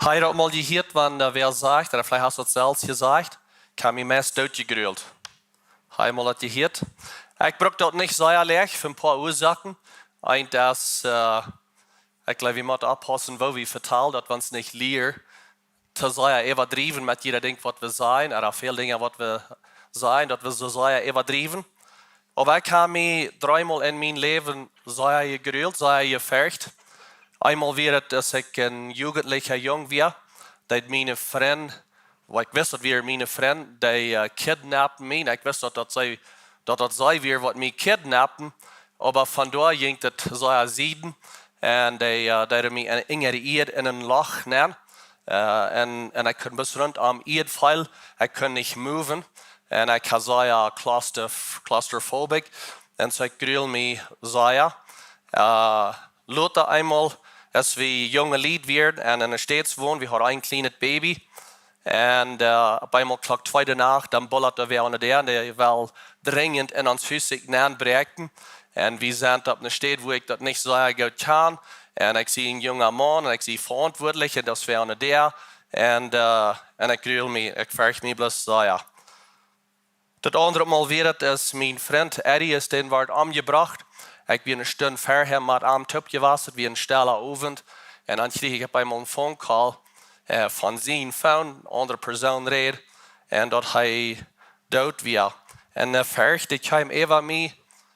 Hij had mal gehört, wann wer sagt, oder vielleicht hast du es selbst gesagt, kann mir meist doodgegrühlt. Hij mal hat gehört. Ich brauche dort nicht sehr leicht für ein paar Ursachen. Ein, dass, ich glaube, wir müssen aufpassen, wo wir verteilen, dass wir uns nicht leer zu sehr übertrieben mit jeder Ding, was wir sein, oder viele Dinge, was wir sein, dass wir so sehr übertrieben. Aber ich habe mich dreimal in meinem Leben sehr gegrühlt, sehr gefercht. Einmal wäre es, dass ich ein jugendlicher Jung war, dass meine Freunde, weil ich wusste, dass wir meine Freunde, die kidnappten mich. Ich wusste, dass das sei wir, was mich kidnappten. Aber von da ging es sehr sieden. Und die haben mich ingerirrt in ein Loch nehmen. Und ich konnte bis rund am Erdfall, ich konnte nicht moven. Und ich war sehr claustrophobisch. Und so ich grühl mich sehr. Lotte einmal, als wir junge Lied werden und in der Stadt wohnen, wir haben ein kleines Baby. Und auf einmal Tag 2 danach, dann bullerte wir unter der will dringend in uns Füße brächten. Und wir sind auf einer Stadt, wo ich das nicht so gut kann. Und ich sehe einen jungen Mann und ich sehe Verantwortliche, das wäre unter der. Und ich grühl mich, ich fürchte mich bloß sehr. Das andere Mal wird es, mein Freund Eddie ist den Wort angebracht. Ich bin eine Stunde vorher mit am Typ gewasst, wie ein stiller Abend. Und dann kriege ich einmal einen Phone Call von seinem Phone, eine andere Person redet. Und dort er tot war. Und der Fercht, ich kam über mich,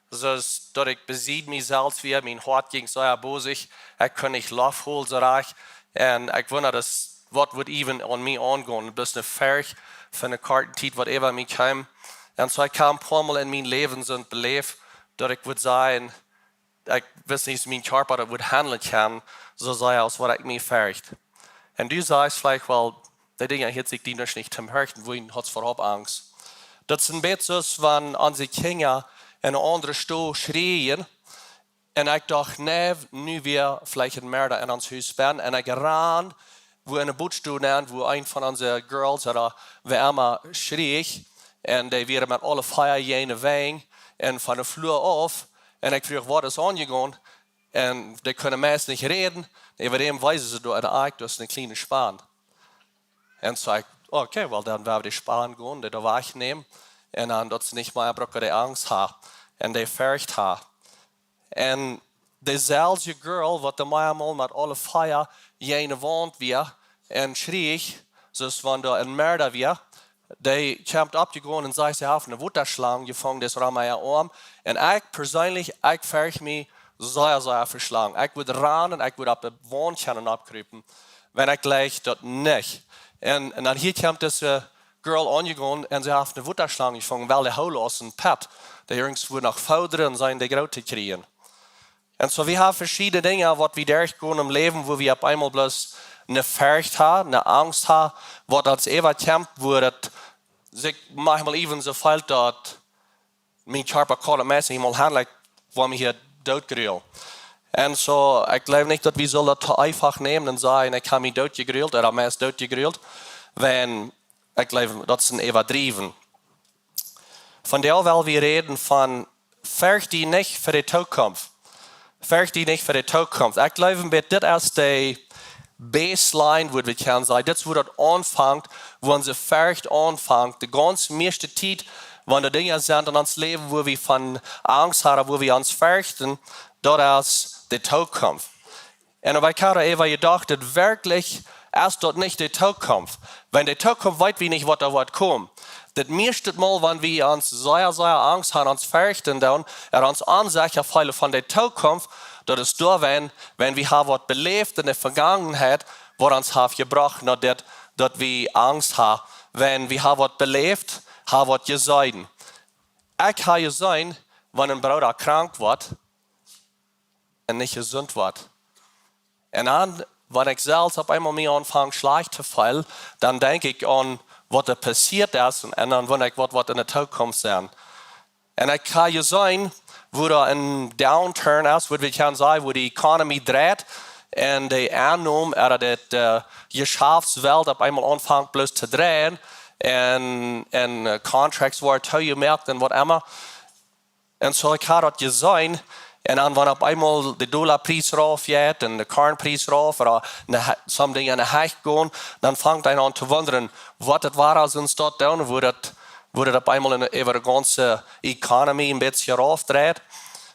so dass ich besiegt mich selbst wieder. Mein Hart ging so bosig. Ich konnte nicht Luft holen so reich. Und ich wundere, dass was wird even an mich angehen. Bloß eine Fercht von einer Kartentit, was über mich kam. Und so ich kam ein paar Mal in mein Leben so belebt, dass ich würde sagen, ich weiß nicht, wie mein Körper das würde handeln kann, so sei aus, was ich mich fürchte. Und du sagst vielleicht, weil die Dinge hier sich die nicht zum Hören, wo ich hat vorab Angst. Das sind Betzos, wenn unsere Kinder in eine andere Stuhl schreien, und ich dachte, nee, nu wir vielleicht ein Mörder in uns Haus bin, und ich ran, wo eine Bootstuhl nennt, wo ein von unseren Girls oder wer immer schrie, und die wären mit alle Feier jene Wegen, und von der Flur auf, und ich frage, was ist angegangen? Und die können meist nicht reden. Über dem weisen sie, du hast eine kleine Span. Und so ich, okay, well, dann werden wir die Span gehen, die da wegnehmen. Und dann, dass sie nicht mehr die Angst haben. Und die Fercht haben. Und die selbe Girl, was die Meier mal mit alle Feier jene Wand war, und schrie, so als wenn da ein Mörder war, die kommt abgegangen und sagt, sie haben eine Wutterschlange gefangen, das war mein Arm. Und ich persönlich, ich fürchte mich sehr, sehr verschlagen. Ich würde rennen, ich würde auf die Wand abkriegen, wenn ich gleich das nicht. Und dann hier kommt diese Girl angegangen und sie hat eine Wutterschlange gefangen, weil die Hole aus dem Pet, die irgendwo nach vorne und sein, die Graute kriegen. Und so wir haben verschiedene Dinge, was wir durchgehen im Leben, wo wir auf einmal bloß eine Furcht haben, eine Angst haben, was als Eva kämpft, wo das sich manchmal even so fällt, dass mein Körper kann mäßig mal handelt, wo mir hier totgerühlt. Und so, ich glaube nicht, dass wir so das einfach nehmen und sagen, ich habe mich totgerühlt oder meist totgerühlt, wenn ich glaube, das ist ein Übertrieben. Von der weil wir reden von Fercht die nicht für die Tookunft. Fercht die nicht für die Tookunft. Ich glaube, das ist die Baseline, würde ich sagen. Das ist, wo das anfängt, wo unsere Fercht anfängt. Die ganze meiste Zeit, wenn die Dinge sind in uns Leben, wo wir von Angst haben, wo wir uns fürchten, das ist die Tookunft. Und ich habe eben gedacht, dass wirklich erst dort nicht die Tookunft. Wenn die Tookunft weiß wie nicht, was da wird kommen. Das meiste Mal, wenn wir uns sehr, sehr Angst haben, uns fürchten, dann uns ansagen, von der Tookunft, das ist da, wenn wir haben was belebt in der Vergangenheit, was uns hat gebracht, dass wir Angst haben. Wenn wir haben was belebt, haben was gesagt. Ich habe gesagt, wenn ein Bruder krank wird und nicht gesund wird. Und dann, wenn ich selbst auf einmal mir anfange, schlecht zu fallen, dann denke ich an, was da passiert ist und dann, wenn ich was in der Zukunft sein. Und ich kann ja sein, wo da ein Downturn ist, würde ich sagen, wo die Economy dreht und die Annahme oder die Geschäftswelt auf einmal anfängt bloß zu drehen und Contracts werden teuer gemerkt und was immer. Und so ich habe das gesehen En dan wanneer op eenmaal de dollarprijs rauf gaat en de kornprijs rauf oder sommige dingen naar huis gaan, dan vangt hij aan te wonderen wat het waar als ons dat doen, wo dat op eenmaal over de ganze economie een beetje raufdreht.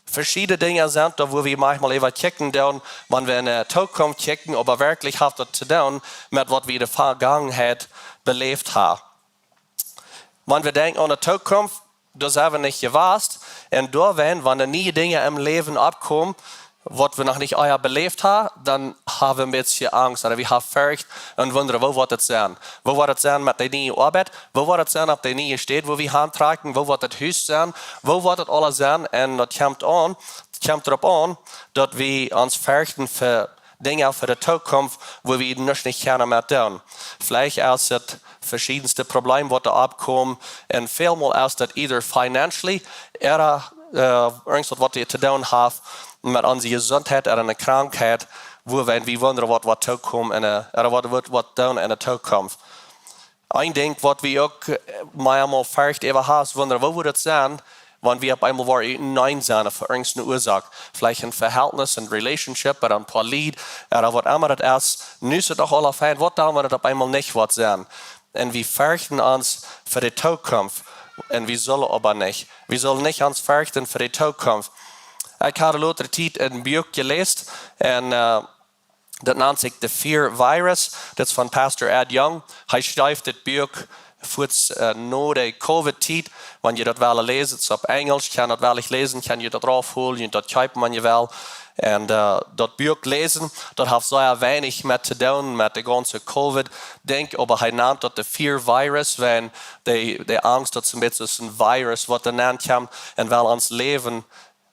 Verschiedene Dinge sind da, wo wir manchmal even checken doen, wenn wir in der Zukunft checken, aber wirklich hat das zu tun mit was wir in der Vergangenheit belebt haben. Wenn wir denken an die Zukunft, das haben wir nicht gewusst. Und da wenn neue Dinge im Leben abkommen, was wir noch nicht euer belebt haben, dann haben wir ein bisschen Angst oder wir haben Fercht und wundern, wo wird das sein? Wo wird das sein mit der neuen Arbeit? Wo wird das sein auf der neuen Stadt, wo wir handtragen? Wo wird das Haus sein? Wo wird das alles sein? Und das kommt darauf an, dass wir uns fürchten für Dinge für die Zukunft, wo wir nicht gerne mehr tun. Vielleicht ist das verschiedenste Probleme, die da abkommen. Und vielmal ist das either financially oder irgendwas, was wir zu tun haben mit unserer Gesundheit oder einer Krankheit, wo wir wundern, was zukommt oder was tun in der Zukunft. Ein Ding, was wir auch manchmal vielleicht eben haben, ist wundern, wo würde es sein, wenn wir auf einmal nein sind für irgendeine Ursache. Vielleicht ein Verhältnis, ein Relationship oder ein paar Lied oder was immer das ist. Nüsse doch alle fein, was tun, wenn das auf einmal nicht was sein. Und wir fürchten uns für die Zukunft. Und wir sollen aber nicht. Wir sollen nicht uns fürchten für die Zukunft. Ich habe later Zeit ein Buch gelesen und das nennt sich The Fear Virus. Das ist von Pastor Ed Young. Er schreibt das Buch kurz nach der Covid-Zeit. Wenn ihr das lesen, es ist auf Englisch, kann das wirklich lesen, kann ihr das draufholen, ihr das kaufen, wenn ihr will. Und das Buch lesen, das hat sehr wenig mit zu tun mit der ganzen Covid-Ding, aber er nennt das The Fear Virus, wenn die Angst, dass ein Virus, was er nennt, und will uns Leben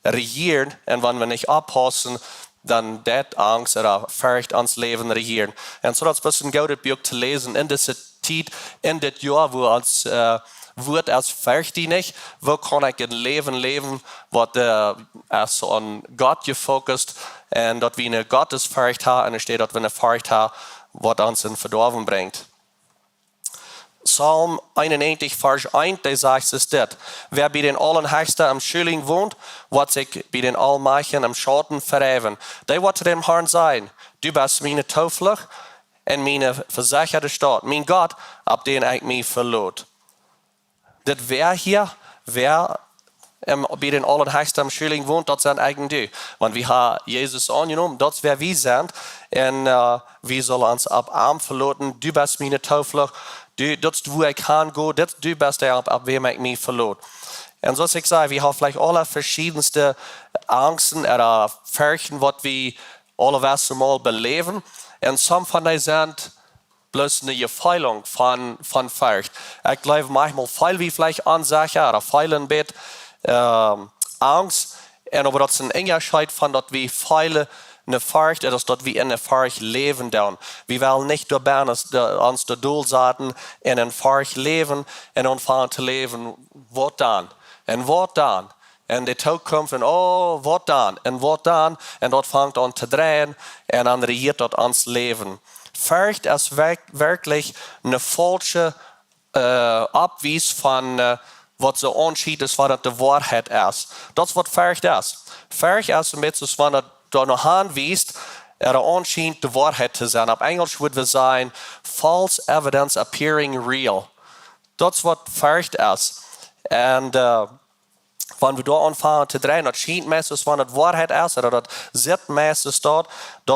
regieren. Und wenn wir nicht abpassen, dann das Angst oder Furcht ans Leben regieren. Und so das ist ein gutes Buch zu lesen in dieser Zeit, in das Jahr, wo uns wird als Furcht nicht, wo kann ich ein Leben leben, was an Gott gefokust und dass wir eine Gottesfurcht haben und steht, dass wir eine Furcht haben, was uns in Verdorben bringt. Psalm 91, Vers 1, der sagt es das. Wer bei den Allerhöchsten am Schilling wohnt, wird sich bei den Allmächtigen am Schatten verheven. Der wird zu dem Herrn sein. Du bist meine Zuflucht und meine versicherte Stadt. Mein Gott, ab den ich mich verlot. Das wer hier, wer bei den Allerhöchsten am Schilling wohnt, das sind eigentlich die. Wenn wir haben Jesus angenommen, das wer wir sind, und wir sollen uns ab Arm verloten. Du bist meine Zuflucht. Das ist, wo ich kann gehen, du bist der, ab wem ich mich verlot. Und so ich sage, wir haben vielleicht alle verschiedenste Angsten oder Furchten, was wir alle was mal beleben. Und some von denen sind bloß eine Gefeilung von Furcht. Ich glaube, manchmal feilen wir vielleicht an Sachen oder feilen mit Angst. Und aber das ist ein Unterschied von, dass wir feilen, eine Furcht ist, dass wir in der Furcht leben dürfen. Wir wollen nicht dabei uns die Doel in der Furcht leben und anfangen zu leben, was dann? Und was dann? Und die Zukunft und was dann? Und was dann? Und dort fängt an zu drehen und dann regiert dort ans Leben. Furcht ist wirklich eine falsche Abweis von was so Unterschied ist, was die Wahrheit ist. Das ist, was Furcht ist. Furcht ist ein bisschen, wenn da noch anweist, anscheinend die Wahrheit zu sein. Auf Englisch würde wir sagen, false evidence appearing real. Das ist, was Furcht ist. Und wenn wir da anfangen zu drehen, das scheint meistens, wenn das Wahrheit ist, oder das sieht meistens dort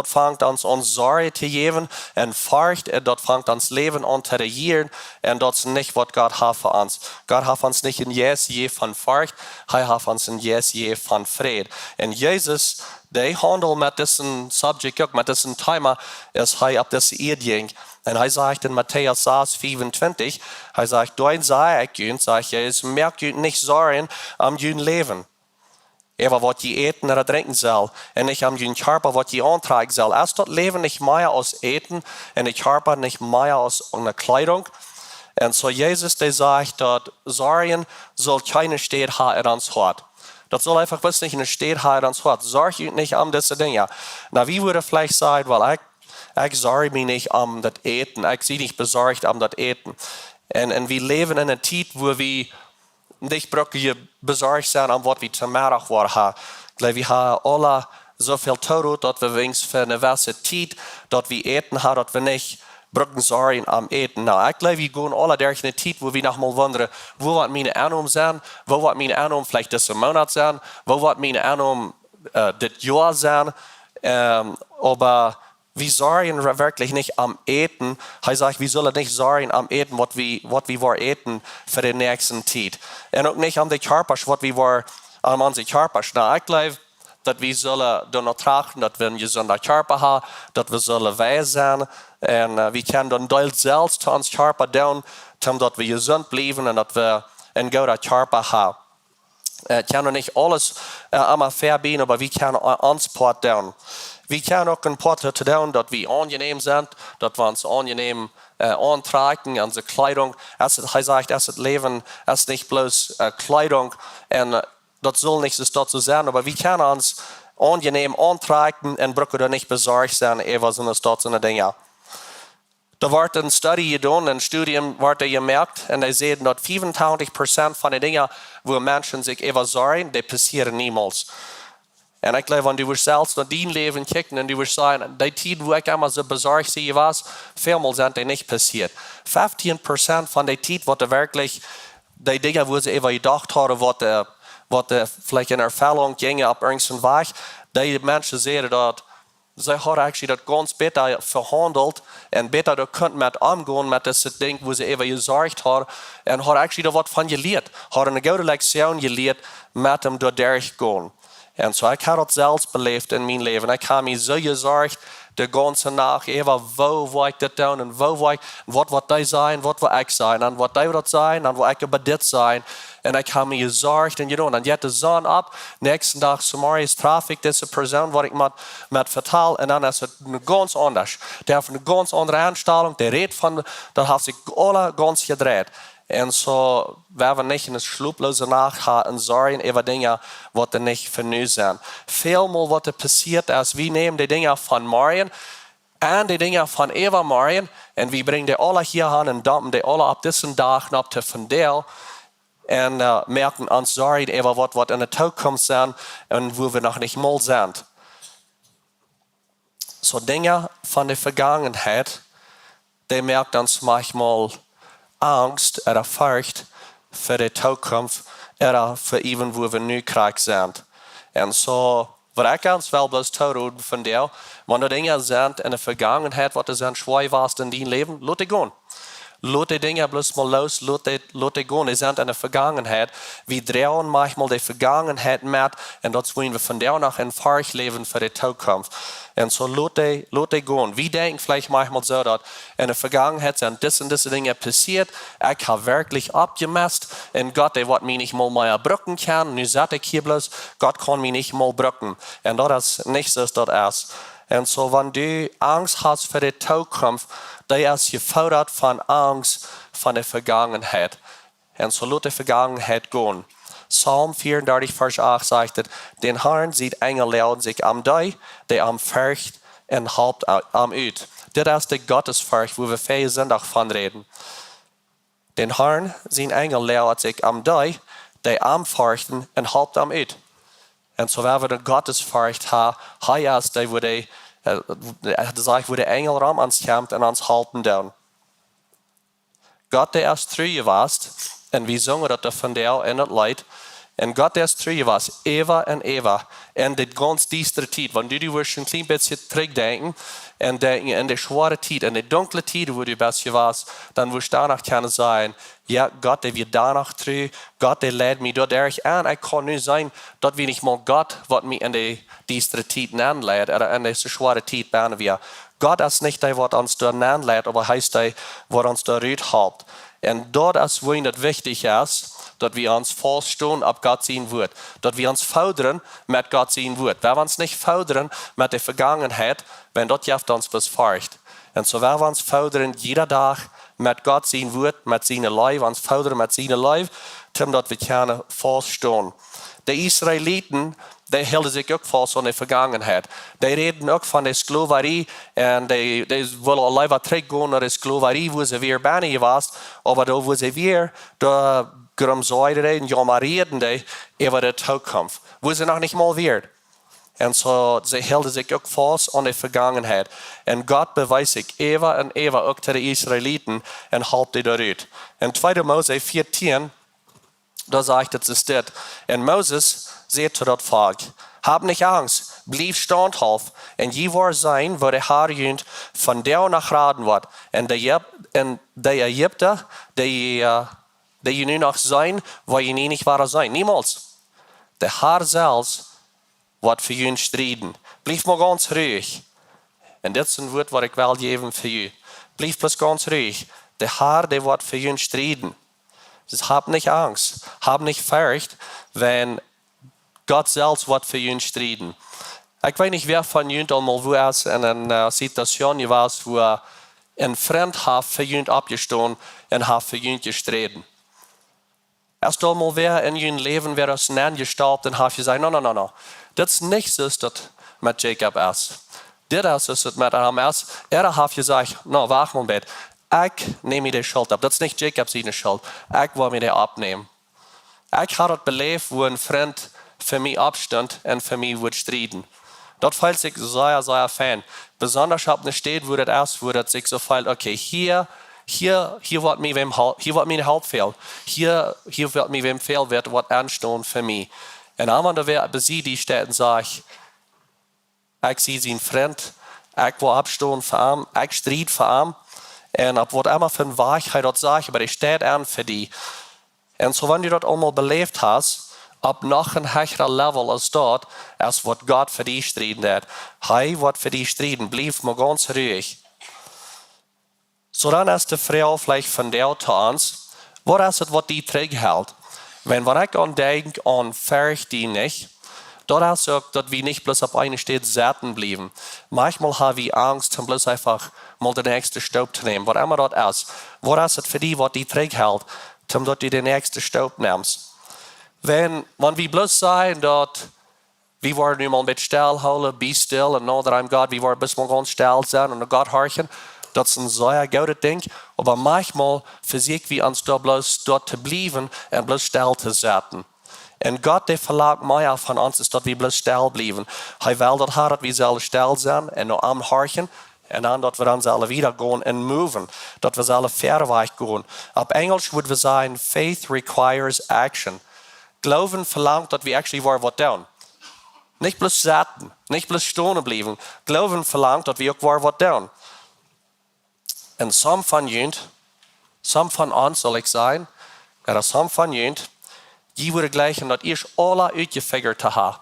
fängt uns an Sorge zu geben, und Furcht, dort fängt uns Leben an zu regieren, und das ist nicht, was Gott hat für uns. Gott hat uns nicht ein Yes, je von Furcht, er hat uns ein Yes, je von Frieden. Und Jesus, der handelt mit diesem Subject, mit diesem Thema, ist er auf das Erding. Und er sagt in Matthäus 6, 25, er sagt, dein sei ich und sagt, es merkt nicht Sorgen am jüden Leben. Aber was ihr eten oder trinken soll, und nicht am jüden Körper, was ihr antragen soll. Ist das Leben nicht mehr aus Eten und der Körper nicht mehr aus einer Kleidung? Und so Jesus, der sagt, dass Sorgen soll keine Stadt haben in uns Hort. Das soll einfach nicht eine Stadt haben in uns Hort. Sorgt nicht um diese Dinge. Na, wie würde vielleicht sagen, weil ich sorge mich nicht um das Eten. Ich sehe nicht besorgt um das Eten. Und wir leben in einer Zeit, wo wir nicht besorgt sind, um was wir zum Mittag haben. wir haben alle so viel Tod, dass wir wenigstens für eine gewisse Zeit, dass wir eten haben, dass wir nicht brücken sorgen am Eten. Nou, ich glaube, wir gehen alle durch eine Zeit, wo wir noch mal wundern, wo wird meine Annahme sein, wo wird meine Annahme vielleicht diesen Monat sein, wo wird meine Annahme das Jahr sein, aber wir sorgen wirklich nicht am Eten. Er sagt, wir sollen nicht sorgen am Eten, was wir wollen eten für die nächsten Zeit. Und auch nicht am Körper, was wir wollen an unseren Körper. Na, ich glaube, dass wir sollen danach trachten, dass wir einen gesunden Körper haben, dass wir sollen weise sein. Und wir können dann Teil selbst zu unserem Körper tun, damit wir gesund bleiben und dass wir einen guten Körper haben. Wir können nicht alles einmal verbieten, aber wir können uns Part tun. Wir können auch ein Part tun, dass wir angenehm sind, dass wir uns angenehm antragen, unsere Kleidung. Er sagt, das Leben ist nicht bloß Kleidung, und das soll nicht dazu sein, aber wir können uns angenehm antragen und brauchen da nicht besorgt sein, was sind das so eine Dinge. Da wird eine Studie getan, ein Studium wird gemerkt, und die sehen, dass 25% von den Dingen, wo Menschen sich sorgen, die passieren niemals. Und ich glaube, wenn du selbst nach dein Leben kicken und du wirst sagen, die Zeit, wo ich immer so besorgt sehe, was, vielmal sind die nicht passiert. 15% von der Zeit, was wirklich, die Dinge, wo sie gedacht haben, was vielleicht in Erfahrung ginge auf irgendeinen Weg, die Menschen sehen, dass sie haben eigentlich das ganz besser verhandelt und besser da können mit umgehen mit das Ding, wo sie gesorgt haben und haben eigentlich da was von gelernt, haben eine gute Lektion gelernt, mit dem da durchgehen. Und so, ich habe das selbst belebt in meinem Leben. Ich habe mich so gesorgt, die ganze Nacht, wo will ich das tun und wo will ich, was wird das sein, was will ich sein, und was das wird sein, und was ich über das sein. Und ich habe mich gesorgt und getan. Und jetzt die Sonne ab, nächsten Tag zum Morgen ist Traffic, diese Person, was ich mit vertelle, und dann ist es ganz anders. Der hat eine ganz andere Einstellung, der redet von, da hat sich alle ganz gedreht. Und so werden wir nicht in eine schlaflose Nacht haben und sorgen über Dinge, die nicht für uns sind. Vielmal, was passiert ist, wir nehmen die Dinge von morgen und die Dinge von übermorgen und wir bringen die alle hier hin und dumpen die alle ab diesen Tag noch zu Fundel und merken uns sorgen über was in der Zukunft sind und wo wir noch nicht mal sind. So Dinge von der Vergangenheit, die merken uns manchmal Angst oder Forcht für die Zukunft oder für even wo wir nu krank sind. Und so, was ich ganz wel bloß tun von dir, wenn du Dinge sind in der Vergangenheit, was du sind schwer warst in deinem Leben, lass dich gehen. Lass die Dinge bloß mal los, lass die gehen. Die sind in der Vergangenheit. Wir drehen manchmal die Vergangenheit mit und dort wollen wir von der noch in Forcht leben für die Zukunft. Und so lass die gehen. Wir denken vielleicht manchmal so, dass in der Vergangenheit sind diese Dinge passiert. Ich habe wirklich abgemessen und Gott, der wird mich nicht mal mehr brücken kann. Nu sage ich hier bloß, Gott kann mich nicht mal brücken. Und das ist nicht so, das ist. Und so, wenn du Angst hast für die Zukunft, der ist gefordert von Angst von der Vergangenheit. Und so lass die Vergangenheit gehen. Psalm 34, Vers 8 sagt, den Herrn sieht Engel leeren sich am Dei, der am Fercht und Haupt am Üt. Das ist die Gottesfurcht, wo wir fähig sind, davon reden. Den Herrn sieht Engel leeren sich am Dei, der am Ferchten und Haupt am Üt. Und so, wenn wir die Gottesfurcht haben, heißt der, wo der Engel rum ans kämpft und ans halten down. Gott, der ist treu was, und wir singen das von der in das Leid. Und Gott, der ist treu was, Eva und Eva. Und die ganz düstere Zeit, wenn du wirst ein klein bisschen zurückdenken, und denken in der schwere Zeit, in der dunkle Zeit, wo du bist warst, dann wirst du danach können sein, ja, Gott, der wird danach treu, Gott, der lädt mich dort durch an. Ich kann nicht sein, dass wir nicht mal Gott, was mich in der düstere Zeit anlädt, oder in der schwere Zeit bauen wir. Gott ist nicht der, was uns dort anlädt, aber heißt der, was uns dort hält. Und dort ist, wo es wichtig ist, dass wir uns feststehen auf Gott sein Wort. Dass wir uns fordern mit Gott sein Wort. Wenn wir uns nicht fordern mit der Vergangenheit, wenn dort jeft uns bis Forcht. Und so werden wir uns fordern, jeder Tag mit Gott sein Wort, mit seiner Leib, uns fordern mit seiner Leib, damit wir können feststehen. Die Israeliten, die hielden sich auch fast an der Vergangenheit. Die reden auch von der Sklaverei und die wollen allein zurückgehen nach der Sklaverei, wo sie wieder bei waren. Aber da, wo sie wieder, da Grum zeiden die, ja maar reden die over de toekomst. Wo ze nog niet mal weer. En zo, ze hielden zich ook vast aan de vergangenheid. En God bewijst zich eeuwig en eeuwig ook tegen de Israëlieten en haalt die eruit. In 2 Mose 14, da sagt es dit. En Moses zei tot het volk, hab nicht Angst, blijf standhaft, en je wordt zijn waar de Heer junt van jou naar raden wordt. En de Egypten, die je nu nog zijn, waar je niet waren zijn. Niemals. De Heer zelfs wordt voor jullie strijden. Blijf maar ganz ruhig. En dit is een woord wat ik wil geven voor u. Blijf plus ganz ruhig. De Heer die wordt voor jullie strijden. Dus hab nicht Angst. Hab nicht Fercht, wenn Gott selbst wordt voor jullie strijden. Ik weet niet wie van jullie allemaal was in een situatie was waar een vriend heeft voor jullie opgestaan en heeft voor jullie gestreden. Als allemaal weer in jullie leven weer als een gestapt en heeft gezegd, no. Dat is niet zoals dat met Jacob is. Dit is zoals het met hem is. Heeft gezegd, nou wacht maar bij. Ik neem me de schuld op. Dat is niet Jacob zijn schuld. Ik wil me die opnemen. Ik had het beleefd hoe een vriend voor mij opstond en voor mij wil strijden. Dat voelt zich zeer fijn. Besonders op een stad waar het is, waar het zich zo voelt, oké, hier wordt mij hulp veel. Hier wordt mij wem veel werd wat aanstaan voor mij. En allemaal weer bezie die stad en zeg, ik zie zijn vriend, ik wil opstaan voor hem, ik strijd voor hem. En op wat immer voor een waarheid dat zegt, maar die staat aan voor die. En zo wanneer je dat allemaal beleefd hebt, op nog een hogere level als dat, als wat God voor die strijden deed. Hij wordt voor die strijden, blijf maar ganz ruhig. Zo dan is de vraag vielleicht van jou te ons, wat is het wat die terughoudt? Wanneer ik aan denk aan Fercht die Nich, dat is ook dat we niet bloß op een stad zitten blijven. Manchmal hebben we angst om bloß einfach mal de nächste stap te nemen, wat immer dat is. Wat is het voor die wat die terughoudt, omdat je de nächste stap neemt? Wenn we bloß zeggen dat we worden nu mal een beetje stilhouden, be stil, en know that I'm God, we worden best mal ganz stil zijn en God horchen, dat is een zeer goede ding, maar manchmal verzieken we ons daar bloß dort te blijven en bloß stil te zetten. En God die verlangt meer van ons is dat we bloß stil blijven. Hij wil dat we zullen stil zijn en naar hem horchen en dan dat we dan zullen weer gaan en moven. Dat we zullen verder weg gaan. Op Engels moeten we zeggen, faith requires action. Geloven verlangt dat we actually wat doen. Niet bloß zitten, niet bloß staan blijven. Geloven verlangt dat we ook wat doen. En some van ons zal ik zeggen, some van jullie, die worden gelijk dat eerst alle uitgefigurd te hebben.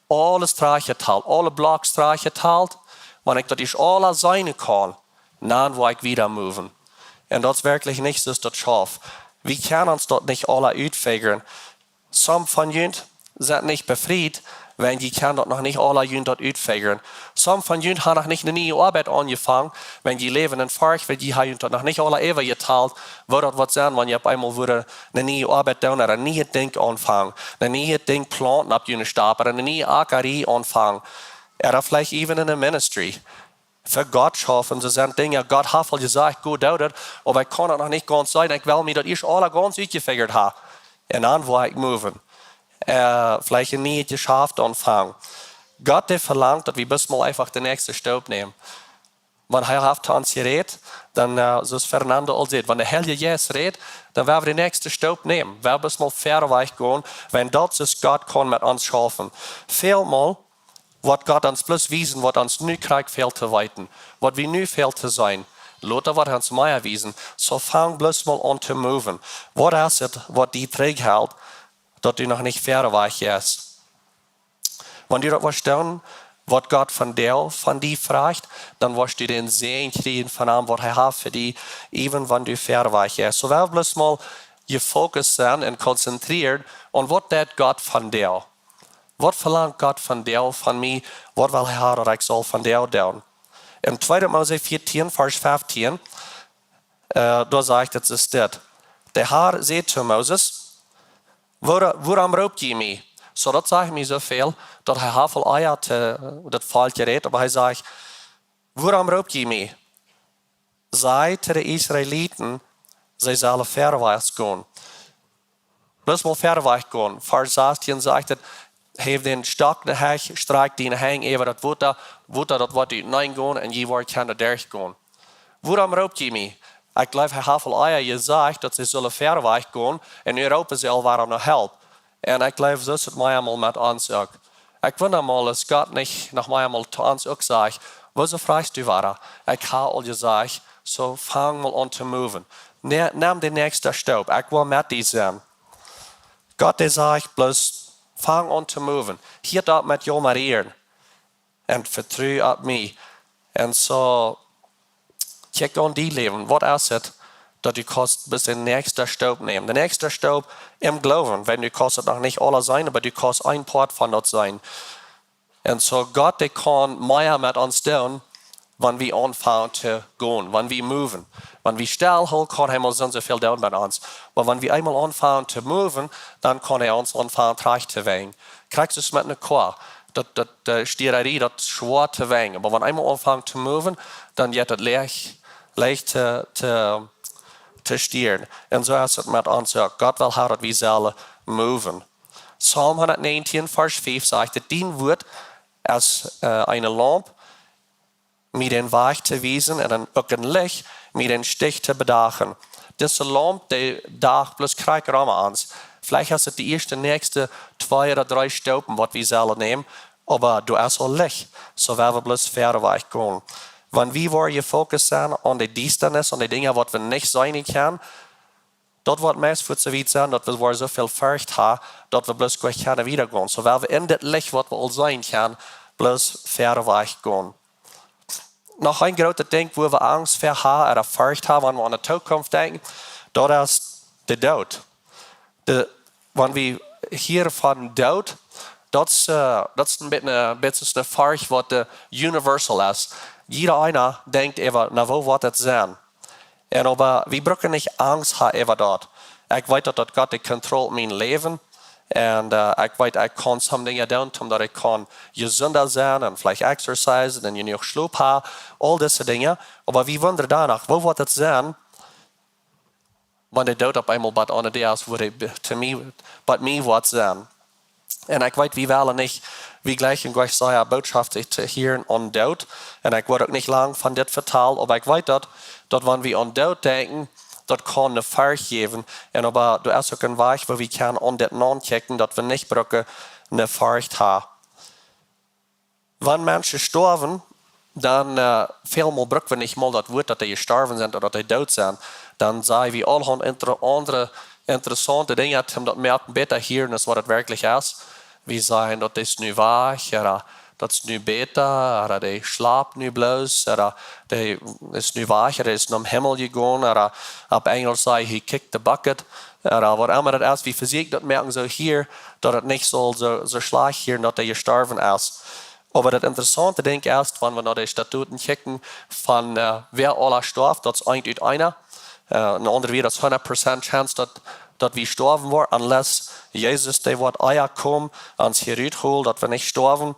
Alle straatgetaald, alle blok straatgetaald. Wanneer ik dat eerst alle zijn kan, dan wil ik weer moven. En dat is werkelijk niet zoals dat schaf. We kunnen ons dat niet alle uitfiguren. Some van jullie zijn niet bevrijd, want je kan dat nog niet alle jullie dat uitfiguren. Some van jullie hebben nog niet een nieuwe arbeid aangevangen, want je leven in Forcht, want je hebt dat nog niet alle even getaald. Wat dat wat zijn, wanneer je op eenmaal weer een nieuwe arbeid doen, een nieuwe ding aanvangen, een nieuwe ding planten op je stapel, een nieuwe akkerie aanvangen. Of vielleicht even in een ministry. Voor God schaffen, ze zijn dingen, God heeft al gezegd, go doe dat, maar ik kan het nog niet ganz zijn, ik wil me dat eerst alle ganz uitgefigured hebben. En dan wil ik moven. Vielleicht een nieuwe geschäft aanvangen. God heeft verlangt dat we best mal einfach de nächste stap nemen. Wanneer hij heeft ons gereed, dan, zoals Fernando al zei, wanneer de Heilige Geest redt, dan werden we de nächste stap nemen. We best mal verder weg gaan, want dat is God kan met ons schaffen. Veelmaal, wat God ons plus wijzen, wat ons nu krijgt veel te weten. Wat we nu veel te zijn. Later wordt ons meer wijzen. Zo vang plus mal aan te moven. Wat is het wat die terughoudt, dat u nog niet verder weg is? Wanneer dat was doen, wat God van die vraagt, dan was u den zegen krijgen van hem, wat hij heeft voor die, even wanneer u verder weg is. Zo wel plus mal je focus zijn en concentreerd op wat deed God van jou. Wat verlangt God van jou, van mij? Wat wil hij dat ik zal van jou doen? In 2 Mose 14, vers 15, daar zegt het is dit. De Heer zei te Moses, waarom roept je mij? Zo dat zegt mij zoveel, dat hij heel veel eier dat valt gereed, maar hij zegt, waarom roept je mij? Zij te de Israëlieten, zij zullen ver weg gaan. bloß mal verder gehen. Vers 16 sagt het, heeft den stok de heg, strijkt die heng even dat water dat wordt uit nein gaan en je wordt kan er derg gaan. Waarom roopt je mij? Ik geloof hij heeft al eier gezegd dat ze zullen verder gaan en Europa zal waarom nog help. En ik geloof zo is het mij allemaal met ons ook. Ik vind allemaal, als God niet nog mij allemaal te ons ook zegt, wat zo vraagt u waren? Ik ga al gezegd, zo fang mal aan te moven. Neem de nächste stap. Ik wil met die zijn. God die zegt, bloß fang aan te moven. Hier dat met jou maar eer. En vertrouw op mij. En zo, kijk aan die leven. Wat is het? Dat je kost bis de nächste stap nemen. De nächste stap im Glauben. Wenn du kost het nog niet alle zijn, maar du kost een part van dat zijn. En zo, God die kan meer met ons doen, wanneer we aanvangen te gaan, wanneer we moven. Wanneer we stilhouden, kan hij ons zoveel doen met ons. Maar wanneer we eenmaal aanvangen te moven, dan kan hij ons aanvangen terug te wengen. Krijg je het met een kwa. Dat stiererie, dat zwaar te wengen. Maar wanneer we eenmaal aanvangen te moven, dan is het leicht te stieren. En zo is het met ons ook. God wil dat we zullen moven. Psalm 119, vers 5 zegt, het dien wordt als een lamp met een weg te wijzen en ook een licht met een stich te bedagen. Deze lamp die dag plus krijgt ramen aan. Vielleicht is het de eerste, nächste 2 oder 3 stappen wat we zullen nemen, aber du is al licht, zo werden we plus verder weg gaan. Wanneer we je focus zijn op de duisternis, op de dingen wat we niet zijn kunnen, dat wordt meest voor zoiets zijn dat we zoveel Fercht hebben, dat we plus kwijt kunnen wieder gaan. Zo werden we in dit licht wat we al zijn kunnen, plus verder weg gaan. Nog een grote ding waar we angst voor hebben, of Fercht hebben, wanneer we aan de toekomst denken, dat is de dood. Wanneer we hier van dood, dat is een beetje de Fercht wat de universal is. Jeder denkt even, nou wat wordt het zijn? En aber we brauchen niet angst hebben over dat. Ik weet dat God die controleert mijn leven. En ik weet, ik kan sommige dingen doen, omdat ik kan gezonder zijn en vielleicht exercisen en je nog sloop hebben. Al deze dingen. Maar we wonderen daarna, wat wordt het zijn? Wanneer de dood op eenmaal bij aan de is, wordt het bij mij wordt zijn. En ik weet, we willen niet, wie gleich een goede boodschap te horen aan dood. En ik word ook niet lang van dit verteld, maar ik weet dat wanneer we aan dood denken, dat kan een Fercht geven. En aber er is ook een weg waar we kunnen aan dit aankijken, dat we niet brauchen een Fercht hebben. Wanneer mensen sterven, dan veelmaal brauchen we niet mal dat woord dat die gestorven zijn of dat die dood zijn. Dan zeggen we al andere interessante dingen, om dat merken beter hier is wat het werkelijk is. We zeggen dat is nu weg, dat is nu beter, die slaapt nu bloos, die is nu weg, die is naar de hemel gegaan, op Engels zei hij kicked the bucket. Wat immer het is, wie fysiek dat merken zo hier, dat het niet zo slecht hier, dat hij gestorven is. Maar het interessante ding is, wanneer we naar de statuten kijken van wer aller sterft, dat is eind uit einer. Een andere weer, dat is 100% kans dat we sterven worden, unless Jezus die wordt eier komt, ons hieruit holt, dat we niet sterven.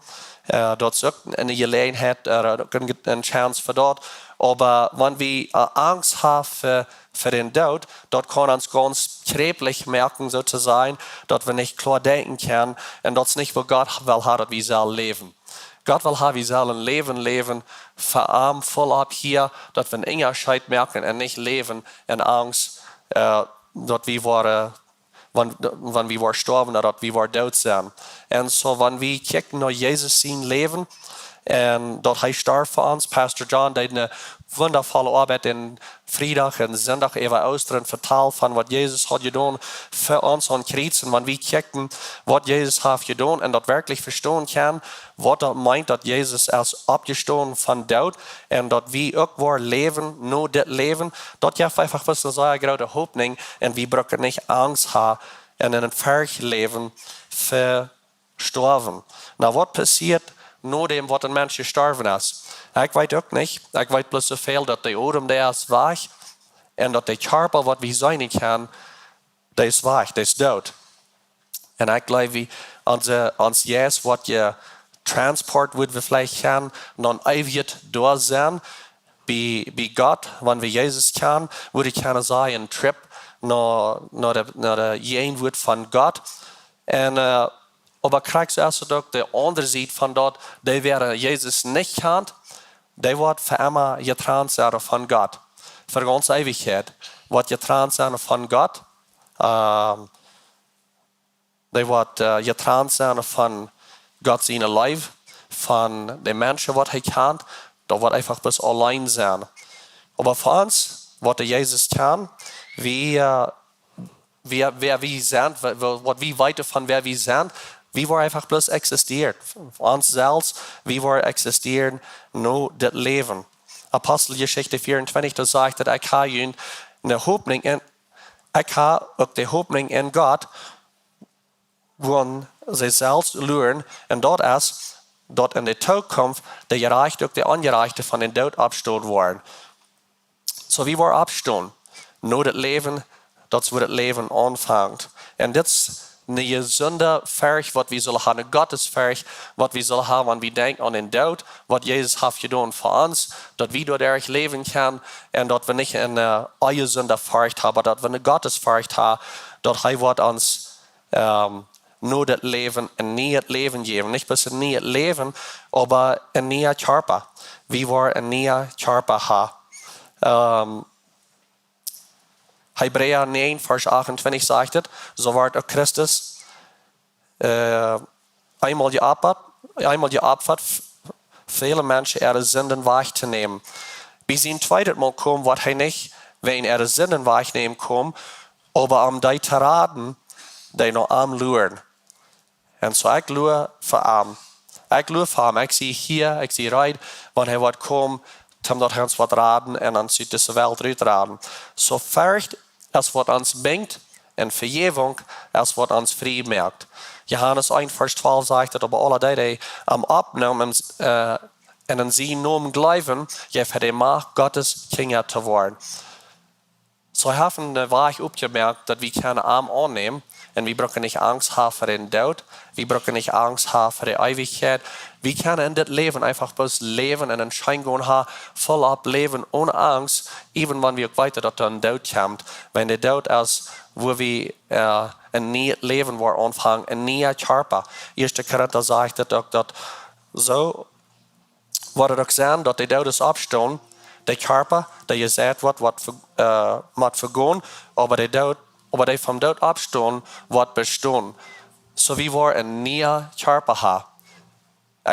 Dat is ook een gelegenheid, een kans voor dat. Maar wanneer we angst hebben voor den dood, dat kan ons ganz kreblich merken, so zu sein, dat we niet klar denken kunnen. En dat is niet wat God wil hebben, dat we zullen leven. God wil hebben, we zullen een leven verarm, volop hier, dat we een onderscheid merken en niet leven in angst, dat we worden, wanneer we worden sterven, dat we worden dood zijn. En zo, wanneer we kijken naar Jezus zijn leven, en dat hij starf voor ons, Pastor John deed een wondervolle arbeid in vrijdag en zondag even Oosteren vertaald van wat Jezus had gedaan voor ons aan kruis. En wanneer we kijken wat Jezus heeft gedaan en dat werkelijk verstaan kan, wat dat meint dat Jezus is opgestaan van dood en dat we ook weer leven, na dit leven, dat geeft einfach een zeer grote hoopning en we brauchen niet angst hebben en in een Fercht leven verstorven. Nou, wat passiert na dem wat een mens gestorven is? Ik weet ook niet. Ik weet plus zoveel dat de adem daar is weg en dat de körper wat we zijn kan, dat is weg, dat is dood. En ik geloof, ons jes wat je transport wordt we vielleicht gaan, dan eeuwig door zijn bij God, wanneer we Jezus kan, würde ich gerne sagen, een trip naar de jeenwoord van God. En aber krijg zuerst ook de andere zijde van dat, die werden Jezus niet kent, die wordt voor immer getrennt zijn van God. Voor ons eeuwigheid wordt getrennt zijn van God. Die wordt getrennt zijn van God zijn leven, van de mensen wat hij kent. Dat wordt einfach bis allein zijn. Aber voor ons, wat Jezus kan, wer wir sind, wat wir weten van wer wir sind, wir wollen einfach bloß existieren. Für uns selbst, wir wollen existieren, nur das Leben. Apostelgeschichte 24, da sagt er, ich habe auch die Hoffnung in Gott, wo sie selbst lernen, und dort ist, dort in der Tookunft, der Gerechte und der Ungerechte von den Tod abgestoßen worden. So wir wollen abstehen, nur das Leben, dat wo het leven aanvangt. En dit is een gezonde Fercht wat we zullen hebben, een Gottesfercht wat we zullen hebben, wanneer we denken aan den dood, wat Jezus heeft gedaan voor ons, dat we door erg leven kunnen en dat we niet een gezonde Fercht hebben, dat we een Gottesfercht hebben, dat Hij wordt ons nur das Leben, ein neues Leben geben. Nicht bloß ein neues Leben, aber ein neuer Körper. Wir wollen ein neuer Körper haben. Hebräer 9, Vers 28 sagt es, so wird auch Christus einmal geopfert, viele Menschen ihre Sünden wahrzunehmen. Bis sie ein zweites Mal kommen, wird er nicht, wenn ihre Sünden wahrnehmen kommen, aber die zu raten, die noch am luren. Und so ich lure für ihn. Ich lure für ihn. Ich sehe hier, ich sehe rein, wenn er wird kommen, um dort uns wat raden en dan ziet deze wereld uitraden. So Fercht als wat ons brengt en Vergebung als wat ons vrij maakt. Johannes 1 vers 12 sagt dat op alle die am opnemen en in zijn naam geloven, je voor de macht Gottes Kinder te worden. So haben wir wahrlich aufgemerkt, dass wir keine Arm annehmen und wir brauchen nicht Angst haben vor den Tod, wir brauchen nicht Angst haben vor der Ewigkeit. Wir können in das Leben einfach bloß leben und einen Schein gehen haben, voll ableben, ohne Angst, even wenn wir weiter, dass der Tod kommt. Wenn der Tod ist, wo wir ein neues Leben anfangen, ein neuer Körper. 1. Korinther sagt, dass so, wird auch sein, dass der Tod ist abstehen, der Körper, der gesagt wird, wird vergehen, aber der vom Tod abstehen, wird bestehen. So wie wir einen neuen Körper haben.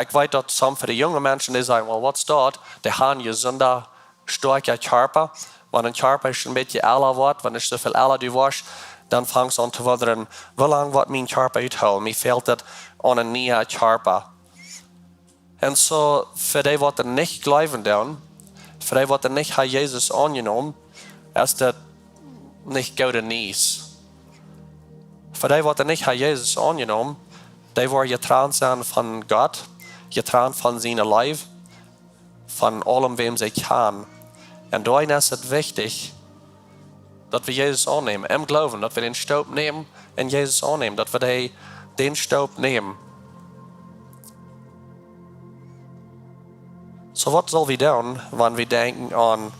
Ich weiß, dass some für die jungen Menschen, die sagen, well, was dort? Die haben einen gesunder, starker Körper. Wenn ein Körper ein bisschen älter wird, wenn ich so viel älter du wirst, dann fängst du an zu wundern, wie lange wird mein Körper aushalten? Mir fehlt das an einen neuen Körper. Und so, für die, die nicht glauben, dann, für die, die nicht Jesus angenommen, ist das nicht gute News. Für die, die nicht Jesus angenommen, die wollen getrennt sein von Gott, getrennt von seinem Leib, von allem, wem sie kann. Und dahin ist es wichtig, dass wir Jesus annehmen, im Glauben, dass wir den Staub nehmen und Jesus annehmen, dass wir den Staub nehmen. So was soll wir tun, wenn wir denken an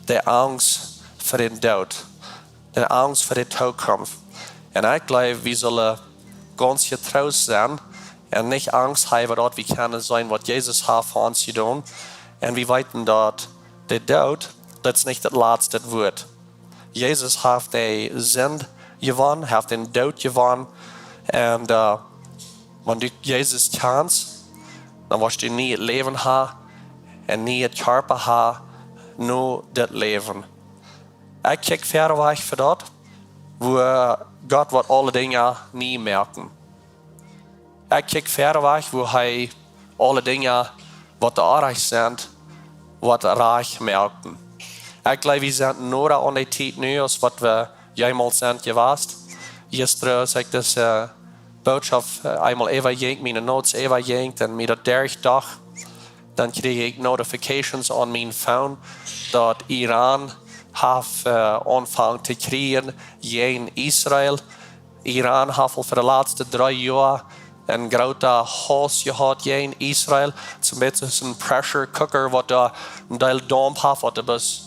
die Angst vor den Tod, die Angst vor der Tookunft? Und ich glaube, wir sollen ganz getraut sein und nicht Angst haben, dass wir können sein, was Jesus hat für uns getan. Und wir wissen, dass der Tod, das nicht das letzte Wort. Jesus hat die Sünde gewonnen, hat den Tod gewonnen. Und wenn du Jesus kennst, dann wirst du nie ein Leben haben, ein neuer Körper haben, nur das Leben. Ich kijk verder weg für dort, wo Gott wird alle Dinge nie merken. Ich kijk verder weg, wo er alle Dinge, die reich sind, wird reich merken. Ich glaube, wir sind nur an der Zeit nu, als was wir jemals sind gewesen. Gestern habe ich das Botschaft einmal übergehängt, meine Notes übergehängt und mir das durchdacht. Dann kriege ich Notifications an mein Phone, dass Iran hat angefangen zu kriegen gegen Israel. Iran hat für die letzten 3 Jahre ein großer Hass gehabt gegen Israel. Zum Beispiel ein Pressure Cooker, was da ein Teil Dom hat, was da bis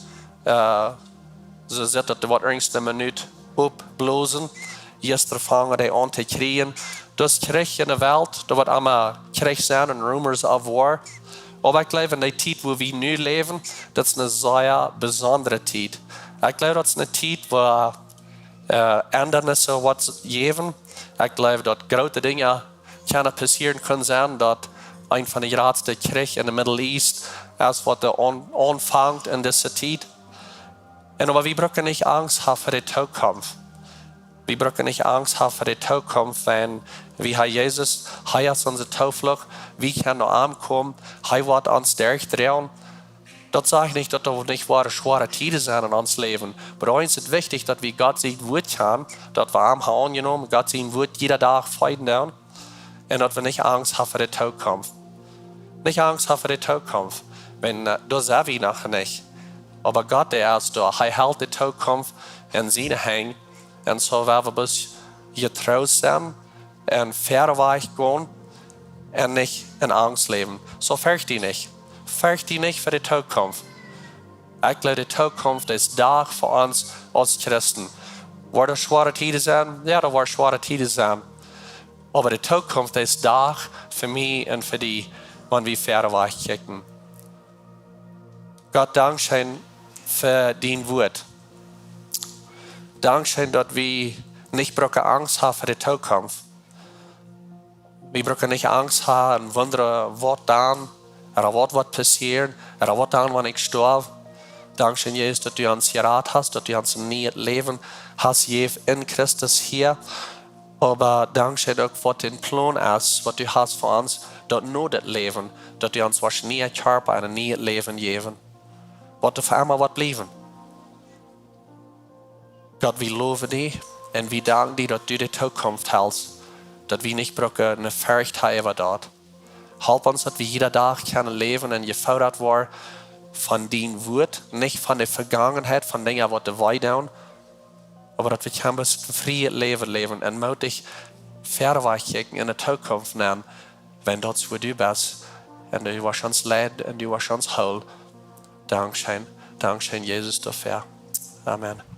so sieht, dass das irgendeine Minute opblazen. Gisteren vangen die aan te krijgen. Dus krijg in de wereld, er wordt allemaal krijg zijn en rumors of war. Maar ik geloof in die tijd waar we nu leven, dat is een zeer bijzondere tijd. Ik geloof dat is een tijd waar hindernissen wat geven. Ik geloof dat grote dingen kunnen passeren kunnen zijn. Dat een van de grootste kriegen in de Midden-Oosten is wat er aanvangt in deze tijd. En maar we brauchen nicht Angst haben für die Tookunft. Wir brauchen nicht Angst haben für die Tookunft, wenn wir haben Jesus, er ist unsere Zuflucht, wir können noch ankommen, er wird uns durchdrehen. Das sage ich nicht, dass das nicht schwere Zeiten sind in uns Leben. Aber uns ist wichtig, dass wir Gott sein Wort haben, dass wir haben angenommen, Gott sein Wort jeder Tag feiden und dass wir nicht Angst haben für die Tookunft. Nicht Angst haben für die Tookunft, wenn das sehen wir nachher nicht. Aber Gott, der ist da, er hält die Tookunft in seine Hände. Und so werden wir bis getraut sein und verweicht gehen und nicht in Angst leben. So fürcht die nicht. Fürcht die nicht für die Tookunft. Ich glaube, die Tookunft ist da für uns als Christen. War das schwere Zeiten sein? Ja, da war schwere Zeiten sein. Aber die Tookunft ist da für mich und für die, wenn wir verweicht kicken. Gott, Dankeschön für dein Wort. Dankeschön, dass wir nicht Angst haben für die Tookunft. Wir brauchen nicht Angst haben und wundern, was dann, oder was wird passieren, oder was dann, wenn ich sterbe. Dankeschön, Jesus, dass du uns gerettet hast, dass du uns ein neues Leben hast, in Christus hier. Aber Dankeschön auch, was dein Plan ist, was du hast für uns, dass nur das Leben, dass du uns was neues Körper und ein neues Leben geben. Was du für einmal wird bleiben. Gott, wir loben dich und wir danken dir, dass du die Tookunft hältst. Dass wir nicht brauchen eine Fercht haben dort. Help uns, dass wir jeden Tag können leben und gefordert werden von deinem Wort, nicht von der Vergangenheit, von Dingen, die wir tun, aber dass wir können das freie Leben leben und mutig verweichen in der Tookunft nehmen, wenn das wo du bist und du warst uns leid und du warst uns heil. Dankeschön, Jesus dafür. Amen.